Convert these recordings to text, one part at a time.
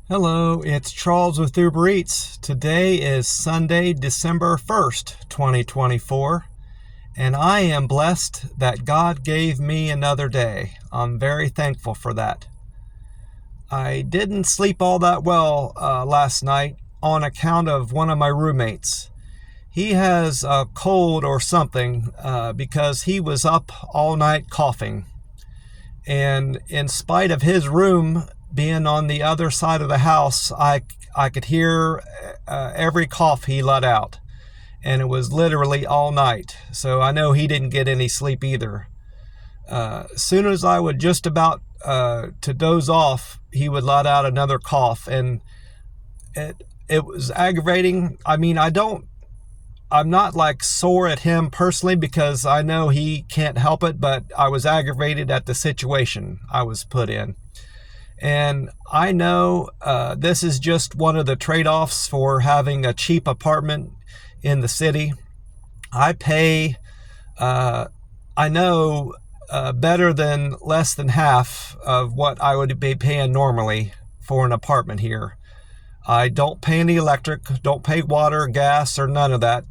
Hello, it's Charles with Uber Eats. Today is Sunday, December 1st, 2024, and I am blessed that God gave me another day. I'm very thankful for that. I didn't sleep all that well last night on account of one of my roommates. He has a cold or something because he was up all night coughing. And in spite of his room being on the other side of the house, I could hear every cough he let out. And it was literally all night. So I know he didn't get any sleep either. As soon as I would just about to doze off, he would let out another cough. And it was aggravating. I mean, I'm not like sore at him personally because I know he can't help it, but I was aggravated at the situation I was put in. And I know this is just one of the trade-offs for having a cheap apartment in the city. I pay, I know, better than less than half of what I would be paying normally for an apartment here. I don't pay any electric, don't pay water, gas, or none of that.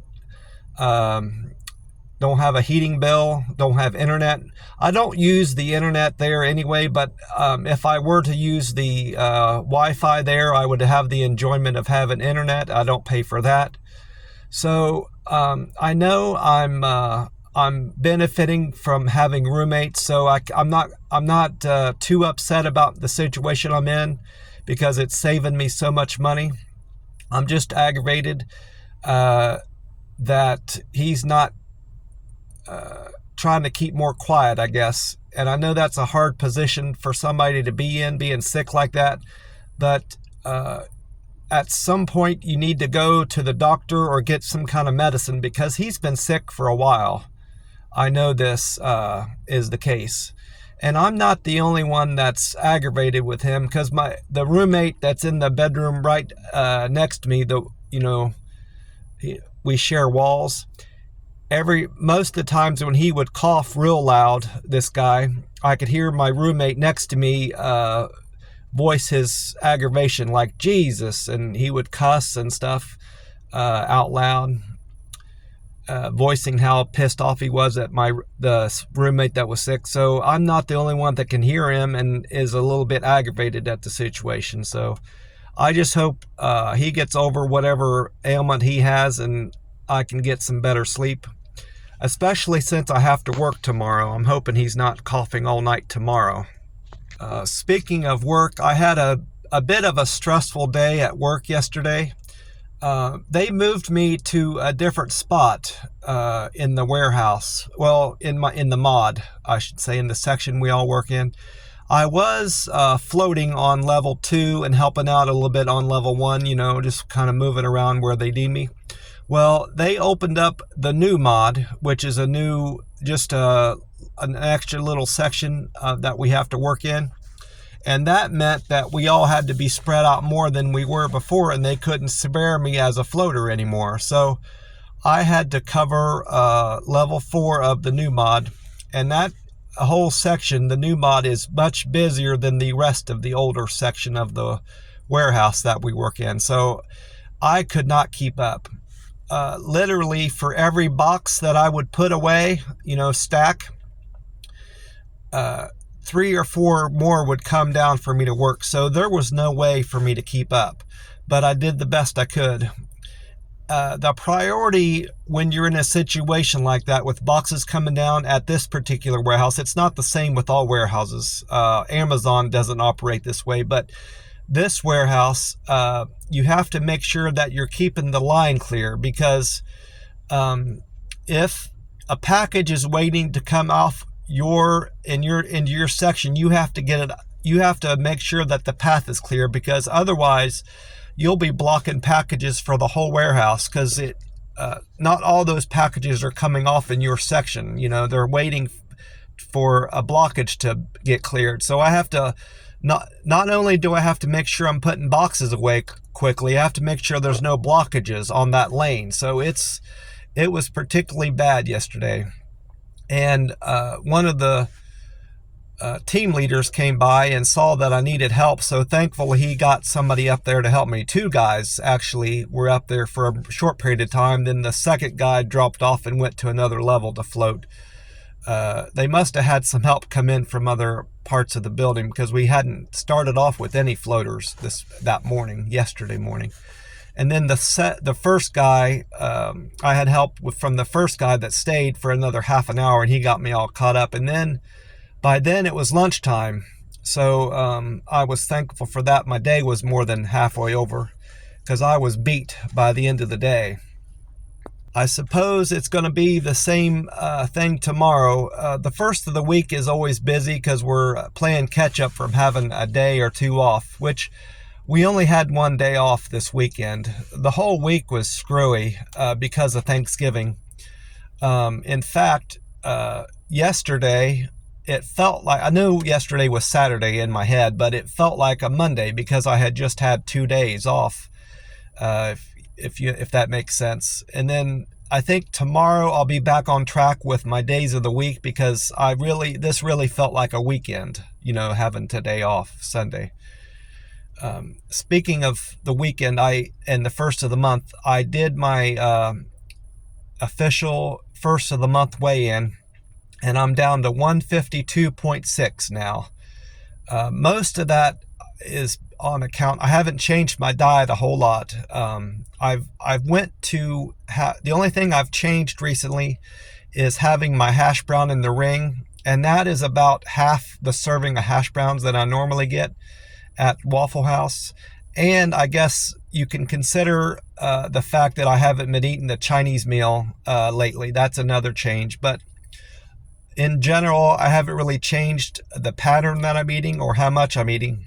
Don't have a heating bill, don't have internet. I don't use the internet there anyway, but if I were to use the Wi-Fi there, I would have the enjoyment of having internet. I don't pay for that. So I know I'm benefiting from having roommates, so I'm not too upset about the situation I'm in because it's saving me so much money. I'm just aggravated that he's not trying to keep more quiet, I guess. And I know that's a hard position for somebody to be in, being sick like that. But at some point, you need to go to the doctor or get some kind of medicine because he's been sick for a while. I know this is the case. And I'm not the only one that's aggravated with him because the roommate that's in the bedroom right next to me, we share walls. Most of the times when he would cough real loud, this guy, I could hear my roommate next to me voice his aggravation like Jesus, and he would cuss and stuff out loud, voicing how pissed off he was at the roommate that was sick. So I'm not the only one that can hear him and is a little bit aggravated at the situation. So I just hope he gets over whatever ailment he has and I can get some better sleep, especially since I have to work tomorrow. I'm hoping he's not coughing all night tomorrow. Speaking of work, I had a bit of a stressful day at work yesterday. They moved me to a different spot in the warehouse. Well, in the mod, I should say, in the section we all work in. I was floating on level 2 and helping out a little bit on level 1, just kind of moving around where they need me. Well, they opened up the new mod, which is just an extra little section that we have to work in. And that meant that we all had to be spread out more than we were before, and they couldn't spare me as a floater anymore. So I had to cover level 4 of the new mod, and that whole section, the new mod, is much busier than the rest of the older section of the warehouse that we work in. So I could not keep up. Literally for every box that I would put away, stack, 3 or 4 more would come down for me to work. So there was no way for me to keep up, but I did the best I could. The priority when you're in a situation like that with boxes coming down at this particular warehouse, it's not the same with all warehouses. Amazon doesn't operate this way, but this warehouse, you have to make sure that you're keeping the line clear because if a package is waiting to come off into your section, you have to get it. You have to make sure that the path is clear because otherwise you'll be blocking packages for the whole warehouse because not all those packages are coming off in your section. They're waiting for a blockage to get cleared. So I have to not only do I have to make sure I'm putting boxes away quickly, I have to make sure there's no blockages on that lane. So it was particularly bad yesterday. And one of the team leaders came by and saw that I needed help. So thankfully he got somebody up there to help me. Two guys actually were up there for a short period of time. Then the second guy dropped off and went to another level to float. They must have had some help come in from other parts of the building, because we hadn't started off with any floaters yesterday morning. And then the first guy, I had help from the first guy that stayed for another half an hour, and he got me all caught up. And then by then it was lunchtime, so I was thankful for that. My day was more than halfway over, because I was beat by the end of the day. I suppose it's going to be the same thing tomorrow. The first of the week is always busy because we're playing catch up from having a day or two off, which we only had one day off this weekend. The whole week was screwy because of Thanksgiving. In fact, yesterday, it felt like, I knew yesterday was Saturday in my head, but it felt like a Monday because I had just had 2 days off, if that makes sense. And then I think tomorrow I'll be back on track with my days of the week, because this really felt like a weekend, having today off, Sunday. Speaking of the weekend, and the first of the month, I did my official first of the month weigh-in, and I'm down to 152.6 now. Most of that is on account, I haven't changed my diet a whole lot. I've went to the only thing I've changed recently is having my hash brown in the ring, and that is about half the serving of hash browns that I normally get at Waffle House. And I guess you can consider the fact that I haven't been eating the Chinese meal lately. That's another change. But in general, I haven't really changed the pattern that I'm eating or how much I'm eating.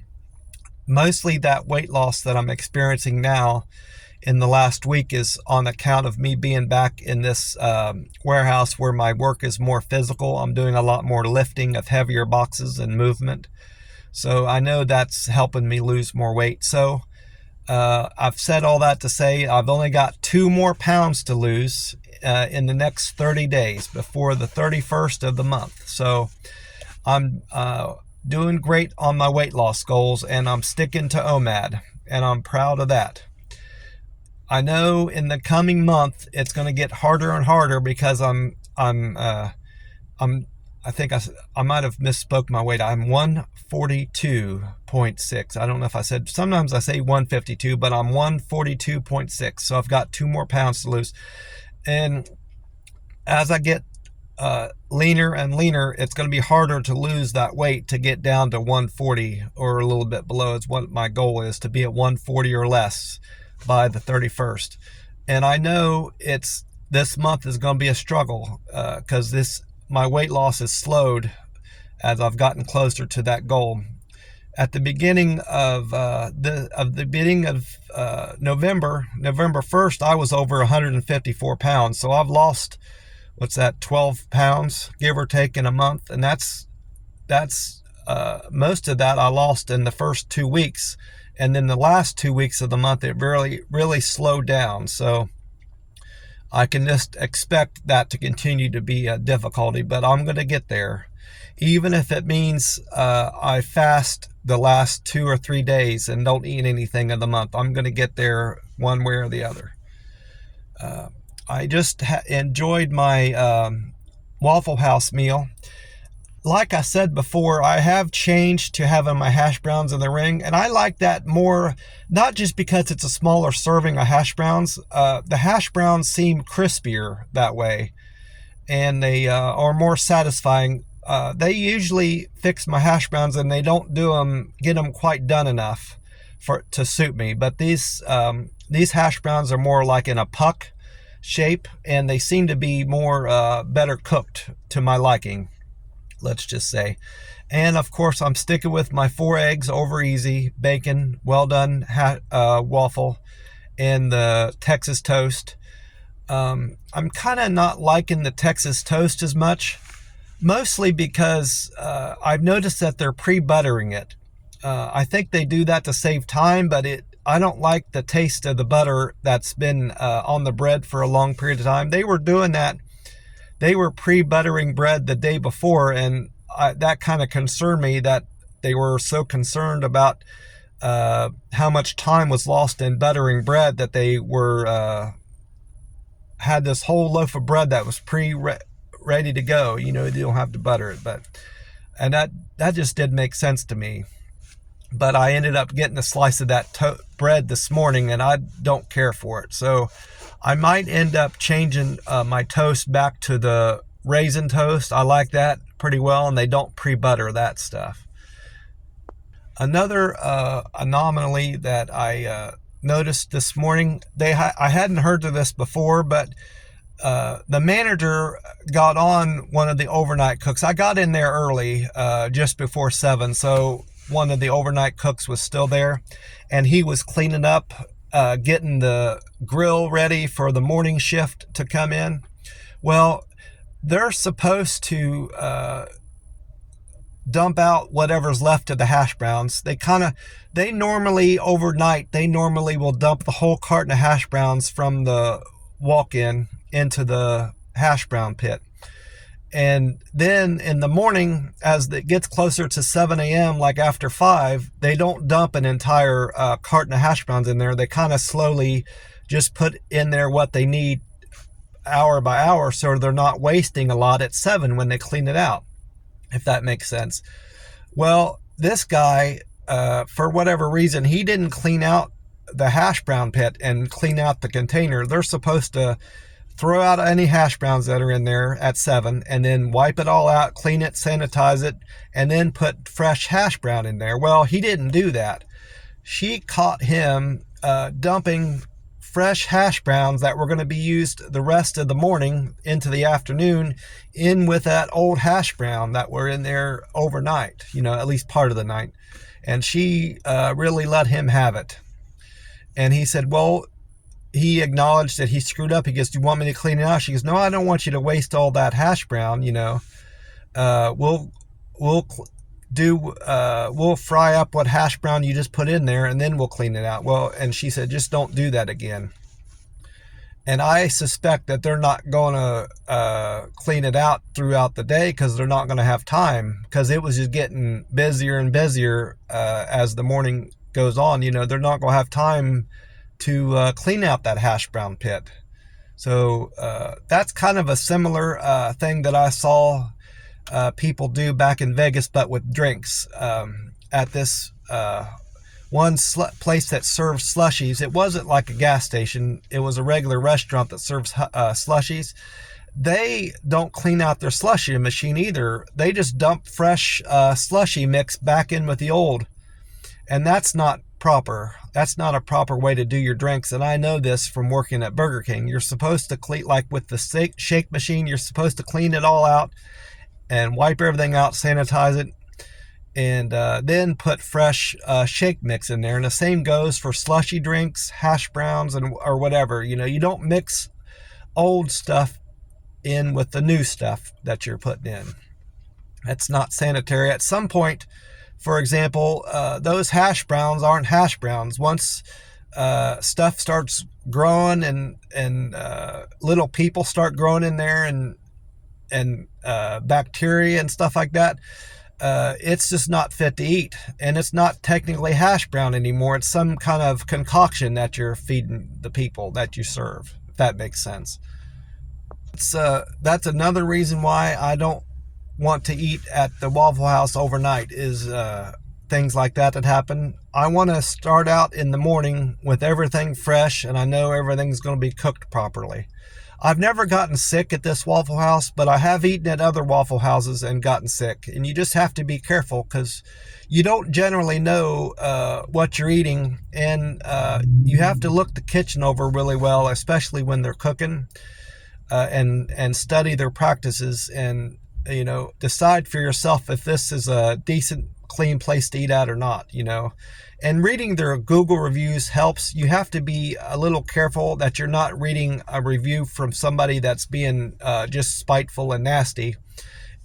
Mostly that weight loss that I'm experiencing now in the last week is on account of me being back in this warehouse where my work is more physical. I'm doing a lot more lifting of heavier boxes and movement. So I know that's helping me lose more weight. So I've said all that to say I've only got 2 more pounds to lose in the next 30 days before the 31st of the month. So I'm doing great on my weight loss goals, and I'm sticking to OMAD, and I'm proud of that. I know in the coming month it's going to get harder and harder, because I think I might have misspoke my weight. I'm 142.6. I don't know if I said, sometimes I say 152, but I'm 142.6. So I've got 2 more pounds to lose. And as I get leaner and leaner, it's going to be harder to lose that weight to get down to 140 or a little bit below. It's what my goal is, to be at 140 or less by the 31st. And I know this month is going to be a struggle because my weight loss has slowed as I've gotten closer to that goal. At the beginning of November 1st, I was over 154 pounds. So I've lost, 12 pounds, give or take, in a month. And that's most of that I lost in the first 2 weeks. And then the last 2 weeks of the month, it really, really slowed down. So I can just expect that to continue to be a difficulty, but I'm going to get there. Even if it means I fast the last 2 or 3 days and don't eat anything in the month, I'm going to get there one way or the other. I just enjoyed my Waffle House meal. Like I said before, I have changed to having my hash browns in the ring, and I like that more, not just because it's a smaller serving of hash browns. The hash browns seem crispier that way, and they are more satisfying. They usually fix my hash browns, and they don't get them quite done enough to suit me. But these hash browns are more like in a puck shape, and they seem to be more better cooked to my liking, let's just say. And of course, I'm sticking with my 4 eggs over easy, bacon, well done waffle, and the Texas toast. I'm kind of not liking the Texas toast as much, mostly because I've noticed that they're pre-buttering it. I think they do that to save time, but I don't like the taste of the butter that's been on the bread for a long period of time. They were doing that. They were pre-buttering bread the day before, and that kind of concerned me, that they were so concerned about how much time was lost in buttering bread, that they were had this whole loaf of bread that was ready to go. You know, you don't have to butter it, and that just did make sense to me. But I ended up getting a slice of that bread this morning, and I don't care for it. So I might end up changing my toast back to the raisin toast. I like that pretty well, and they don't pre-butter that stuff. Another anomaly that I noticed this morning, I hadn't heard of this before, but the manager got on one of the overnight cooks. I got in there early, just before 7, so one of the overnight cooks was still there, and he was cleaning up, getting the grill ready for the morning shift to come in. Well, they're supposed to dump out whatever's left of the hash browns. They normally overnight, they normally will dump the whole carton of hash browns from the walk-in into the hash brown pit. And then in the morning, as it gets closer to 7 a.m., like after 5, they don't dump an entire carton of hash browns in there. They kind of slowly just put in there what they need hour by hour, so they're not wasting a lot at 7 when they clean it out, if that makes sense. Well, this guy, for whatever reason, he didn't clean out the hash brown pit and clean out the container. They're supposed to throw out any hash browns that are in there at 7, and then wipe it all out, clean it, sanitize it, and then put fresh hash brown in there. Well, he didn't do that. She caught him dumping fresh hash browns that were going to be used the rest of the morning into the afternoon in with that old hash brown that were in there overnight, you know, at least part of the night. And she really let him have it. And he said, well, he acknowledged that he screwed up. He goes, do you want me to clean it out? She goes, no, I don't want you to waste all that hash brown, you know. We'll fry up what hash brown you just put in there, and then we'll clean it out. Well, and she said, just don't do that again. And I suspect that they're not going to clean it out throughout the day, because they're not going to have time, because it was just getting busier and busier as the morning goes on. You know, they're not going to have time to clean out that hash brown pit. So that's kind of a similar thing that I saw people do back in Vegas, but with drinks. At this one place that serves slushies, it wasn't like a gas station, it was a regular restaurant that serves slushies. They don't clean out their slushie machine either. They just dump fresh slushy mix back in with the old. And that's not proper. That's not a proper way to do your drinks. And I know this from working at Burger King. You're supposed to clean, like with the shake machine, you're supposed to clean it all out and wipe everything out, sanitize it, and then put fresh shake mix in there. And the same goes for slushy drinks, hash browns, or whatever. You know, you don't mix old stuff in with the new stuff that you're putting in. That's not sanitary. At some point, for example, those hash browns aren't hash browns. Once stuff starts growing and little people start growing in there, and bacteria and stuff like that, it's just not fit to eat. And it's not technically hash brown anymore. It's some kind of concoction that you're feeding the people that you serve, if that makes sense. That's another reason why I don't want to eat at the Waffle House overnight, is things like that happen. I want to start out in the morning with everything fresh, and I know everything's going to be cooked properly. I've never gotten sick at this Waffle House, but I have eaten at other Waffle Houses and gotten sick. And you just have to be careful, because you don't generally know what you're eating, and you have to look the kitchen over really well, especially when they're cooking, and study their practices, and you know, decide for yourself if this is a decent, clean place to eat at or not, you know. And reading their Google reviews helps. You have to be a little careful that you're not reading a review from somebody that's being just spiteful and nasty,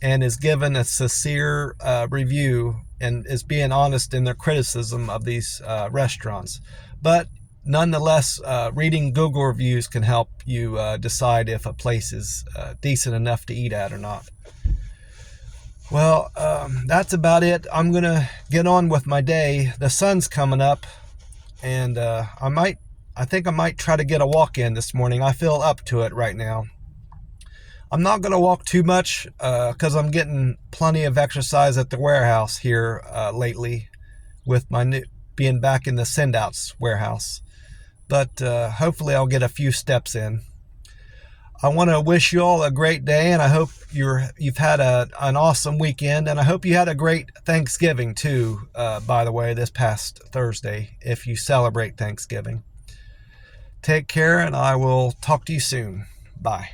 and is given a sincere review and is being honest in their criticism of these restaurants. But nonetheless, reading Google reviews can help you decide if a place is decent enough to eat at or not. Well, that's about it. I'm going to get on with my day. The sun's coming up, and I think I might try to get a walk in this morning. I feel up to it right now. I'm not going to walk too much because I'm getting plenty of exercise at the warehouse here lately with my being back in the send-outs warehouse. But hopefully I'll get a few steps in. I want to wish you all a great day, and I hope you've had an awesome weekend, and I hope you had a great Thanksgiving too, by the way, this past Thursday, if you celebrate Thanksgiving. Take care, and I will talk to you soon. Bye.